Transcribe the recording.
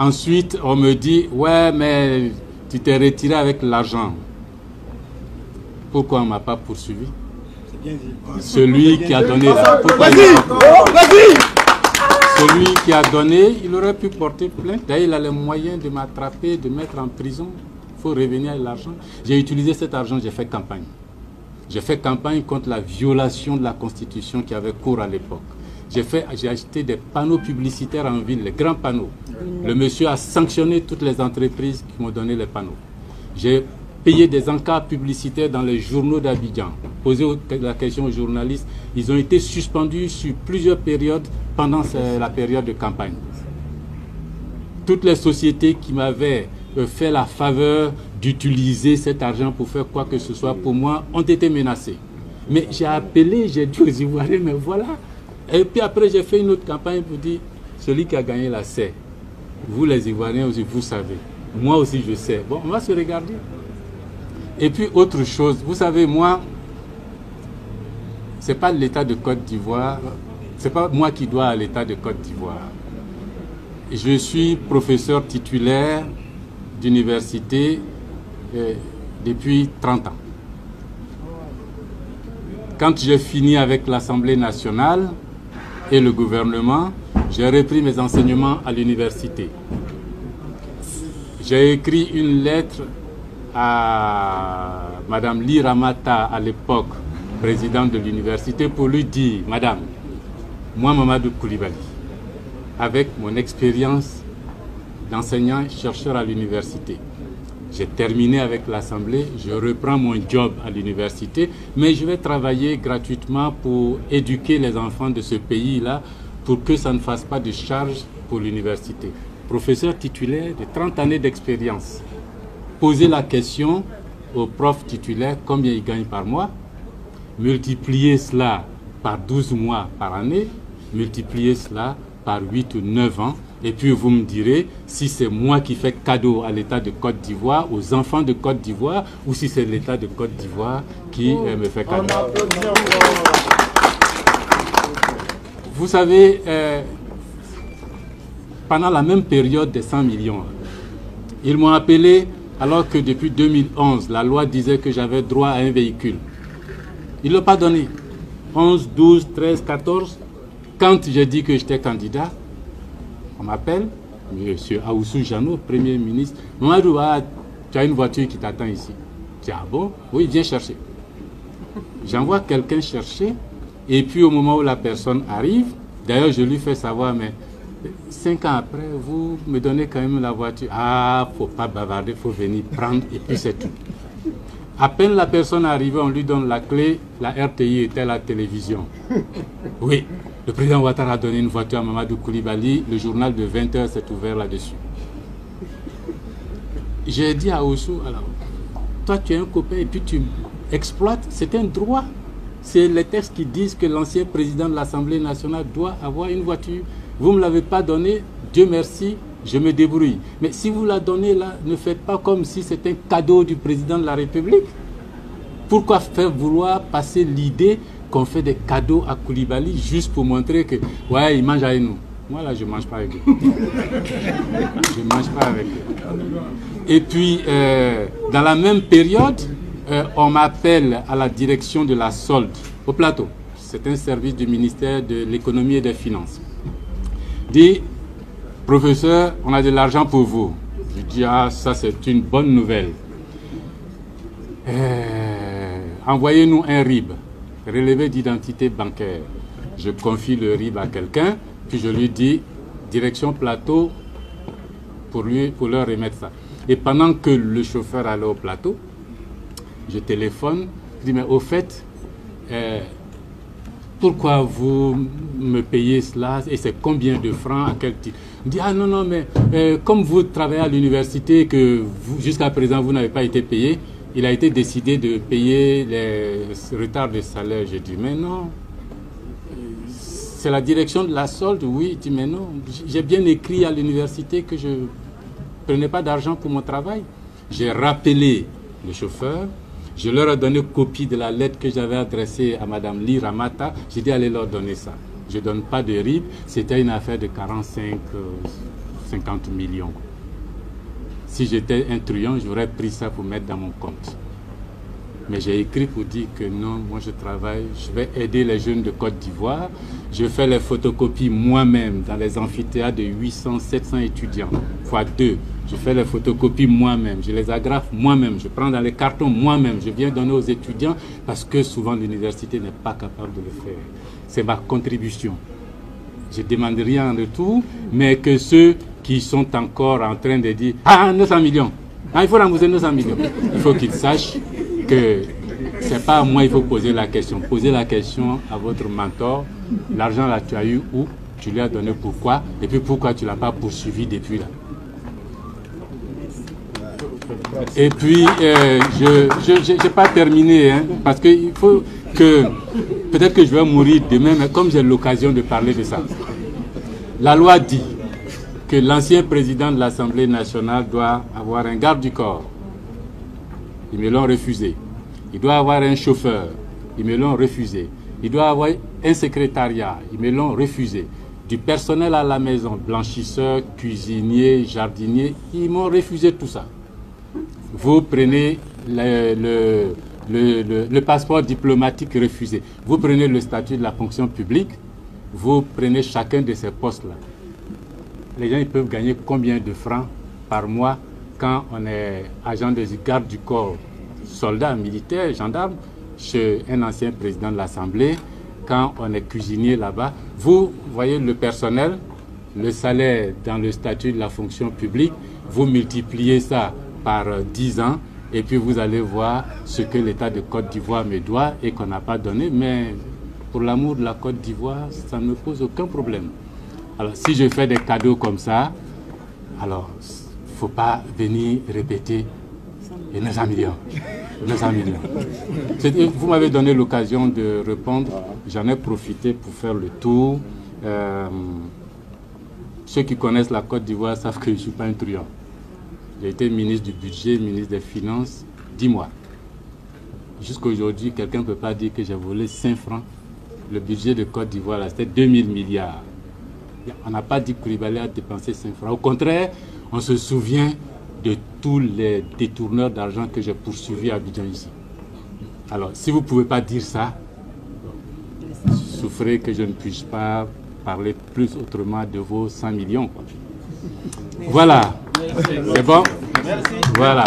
Ensuite, on me dit, ouais, mais tu t'es retiré avec l'argent. Pourquoi on ne m'a pas poursuivi? Celui qui a donné la... Celui qui a donné, il aurait pu porter plainte. D'ailleurs, il a les moyens de m'attraper, de mettre en prison. Il faut revenir à l'argent. J'ai utilisé cet argent, j'ai fait campagne. J'ai fait campagne contre la violation de la Constitution qui avait cours à l'époque. J'ai acheté des panneaux publicitaires en ville, les grands panneaux. Le monsieur a sanctionné toutes les entreprises qui m'ont donné les panneaux. J'ai payé des encarts publicitaires dans les journaux d'Abidjan. Posé la question aux journalistes, ils ont été suspendus sur plusieurs périodes pendant la période de campagne. Toutes les sociétés qui m'avaient fait la faveur d'utiliser cet argent pour faire quoi que ce soit pour moi ont été menacées. Mais j'ai appelé, j'ai dit aux Ivoiriens, mais voilà. Et puis après, j'ai fait une autre campagne pour dire, celui qui a gagné la c'est. Vous les Ivoiriens aussi, vous savez. Moi aussi, je sais. Bon, on va se regarder. Et puis, autre chose, vous savez, moi, ce n'est pas l'État de Côte d'Ivoire, ce n'est pas moi qui dois à l'État de Côte d'Ivoire. Je suis professeur titulaire d'université depuis 30 ans. Quand j'ai fini avec l'Assemblée nationale et le gouvernement, j'ai repris mes enseignements à l'université. J'ai écrit une lettre à Madame Ly Ramata, à l'époque, présidente de l'université, pour lui dire, Madame, moi, Mamadou Coulibaly, avec mon expérience d'enseignant-chercheur à l'université, j'ai terminé avec l'Assemblée, je reprends mon job à l'université, mais je vais travailler gratuitement pour éduquer les enfants de ce pays-là, pour que ça ne fasse pas de charge pour l'université. Professeur titulaire de 30 années d'expérience. Poser la question aux profs titulaires combien ils gagnent par mois, multiplier cela par 12 mois par année, multiplier cela par 8 ou 9 ans, et puis vous me direz si c'est moi qui fais cadeau à l'État de Côte d'Ivoire, aux enfants de Côte d'Ivoire, ou si c'est l'État de Côte d'Ivoire qui me fait cadeau. Vous savez, pendant la même période des 100 millions, ils m'ont appelé alors que depuis 2011, la loi disait que j'avais droit à un véhicule. Ils ne l'ont pas donné. 11, 12, 13, 14. Quand j'ai dit que j'étais candidat, on m'appelle, M. Aoussou Jano, Premier ministre. Mamadou, tu as une voiture qui t'attend ici. Je dis, ah bon? Oui, viens chercher. J'envoie quelqu'un chercher, et puis au moment où la personne arrive, d'ailleurs je lui fais savoir, mais 5 ans après, vous me donnez quand même la voiture. Ah, faut pas bavarder, faut venir prendre, et puis c'est tout. À peine la personne arrivée, on lui donne la clé, la RTI était à la télévision. Oui, le président Ouattara a donné une voiture à Mamadou Coulibaly, le journal de 20h s'est ouvert là-dessus. J'ai dit à Oussou, alors, toi tu es un copain et puis tu exploites, c'est un droit. C'est les textes qui disent que l'ancien président de l'Assemblée nationale doit avoir une voiture. Vous ne me l'avez pas donnée, Dieu merci, je me débrouille. Mais si vous la donnez là, ne faites pas comme si c'était un cadeau du président de la République. Pourquoi faire vouloir passer l'idée qu'on fait des cadeaux à Coulibaly juste pour montrer que, ouais, il mange avec nous. Moi là, je ne mange pas avec eux. Je ne mange pas avec eux. Et puis, dans la même période, on m'appelle à la direction de la solde, au plateau. C'est un service du ministère de l'économie et des finances. Dit, professeur, on a de l'argent pour vous. Je dis, ah, ça c'est une bonne nouvelle. Envoyez-nous un RIB, relevé d'identité bancaire. Je confie le RIB à quelqu'un, puis je lui dis, direction plateau, pour leur remettre ça. Et pendant que le chauffeur allait au plateau, je téléphone, je dis, mais au fait, pourquoi vous me payez cela et c'est combien de francs, à quel titre? Il dit, ah non, non, mais comme vous travaillez à l'université, que jusqu'à présent vous n'avez pas été payé, il a été décidé de payer les retards de salaire. J'ai dit, mais non, c'est la direction de la solde. Oui, il dit, mais non, j'ai bien écrit à l'université que je ne prenais pas d'argent pour mon travail. J'ai rappelé le chauffeur. Je leur ai donné copie de la lettre que j'avais adressée à Mme Ly Ramata. J'ai dit, allez leur donner ça. Je ne donne pas de RIB. C'était une affaire de 45 50 millions. Si j'étais un truand, j'aurais pris ça pour mettre dans mon compte. Mais j'ai écrit pour dire que non, moi je travaille, je vais aider les jeunes de Côte d'Ivoire. Je fais les photocopies moi-même dans les amphithéâtres de 800, 700 étudiants, fois 2. Je fais les photocopies moi-même, je les agrafe moi-même, je prends dans les cartons moi-même, je viens donner aux étudiants parce que souvent l'université n'est pas capable de le faire. C'est ma contribution. Je ne demande rien en retour, mais que ceux qui sont encore en train de dire « Ah, 900 millions, ah, il faut rembourser 900 millions », il faut qu'ils sachent que ce n'est pas à moi il faut poser la question. Posez la question à votre mentor. L'argent là, tu as eu où? Tu lui as donné pourquoi? Et puis pourquoi tu ne l'as pas poursuivi depuis là? Et puis, je n'ai pas terminé, hein, parce qu'il faut que... Peut-être que je vais mourir demain, mais comme j'ai l'occasion de parler de ça. La loi dit que l'ancien président de l'Assemblée nationale doit avoir un garde du corps. Ils me l'ont refusé. Il doit avoir un chauffeur. Ils me l'ont refusé. Il doit avoir un secrétariat. Ils me l'ont refusé. Du personnel à la maison, blanchisseurs, cuisiniers, jardiniers, ils m'ont refusé tout ça. Vous prenez le passeport diplomatique refusé. Vous prenez le statut de la fonction publique. Vous prenez chacun de ces postes-là. Les gens ils peuvent gagner combien de francs par mois quand on est agent de garde du corps, soldat, militaire, gendarme, chez un ancien président de l'Assemblée, quand on est cuisinier là-bas. Vous voyez le personnel, le salaire dans le statut de la fonction publique, vous multipliez ça par 10 ans et puis vous allez voir ce que l'État de Côte d'Ivoire me doit et qu'on n'a pas donné. Mais pour l'amour de la Côte d'Ivoire, ça ne me pose aucun problème. Alors si je fais des cadeaux comme ça, alors il ne faut pas venir répéter les 900 millions. 900 millions. Vous m'avez donné l'occasion de répondre. J'en ai profité pour faire le tour. Ceux qui connaissent la Côte d'Ivoire savent que je ne suis pas un truand. J'ai été ministre du budget, ministre des finances, 10 mois. Jusqu'à aujourd'hui, quelqu'un ne peut pas dire que j'ai volé 5 francs. Le budget de Côte d'Ivoire, c'était 2000 milliards. On n'a pas dit que Koulibaly a dépensé 5 francs. Au contraire, on se souvient de tous les détourneurs d'argent que j'ai poursuivis à Abidjan ici. Alors, si vous ne pouvez pas dire ça, souffrez que je ne puisse pas parler plus autrement de vos 100 millions. Quoi. Voilà. C'est bon? Merci. Voilà.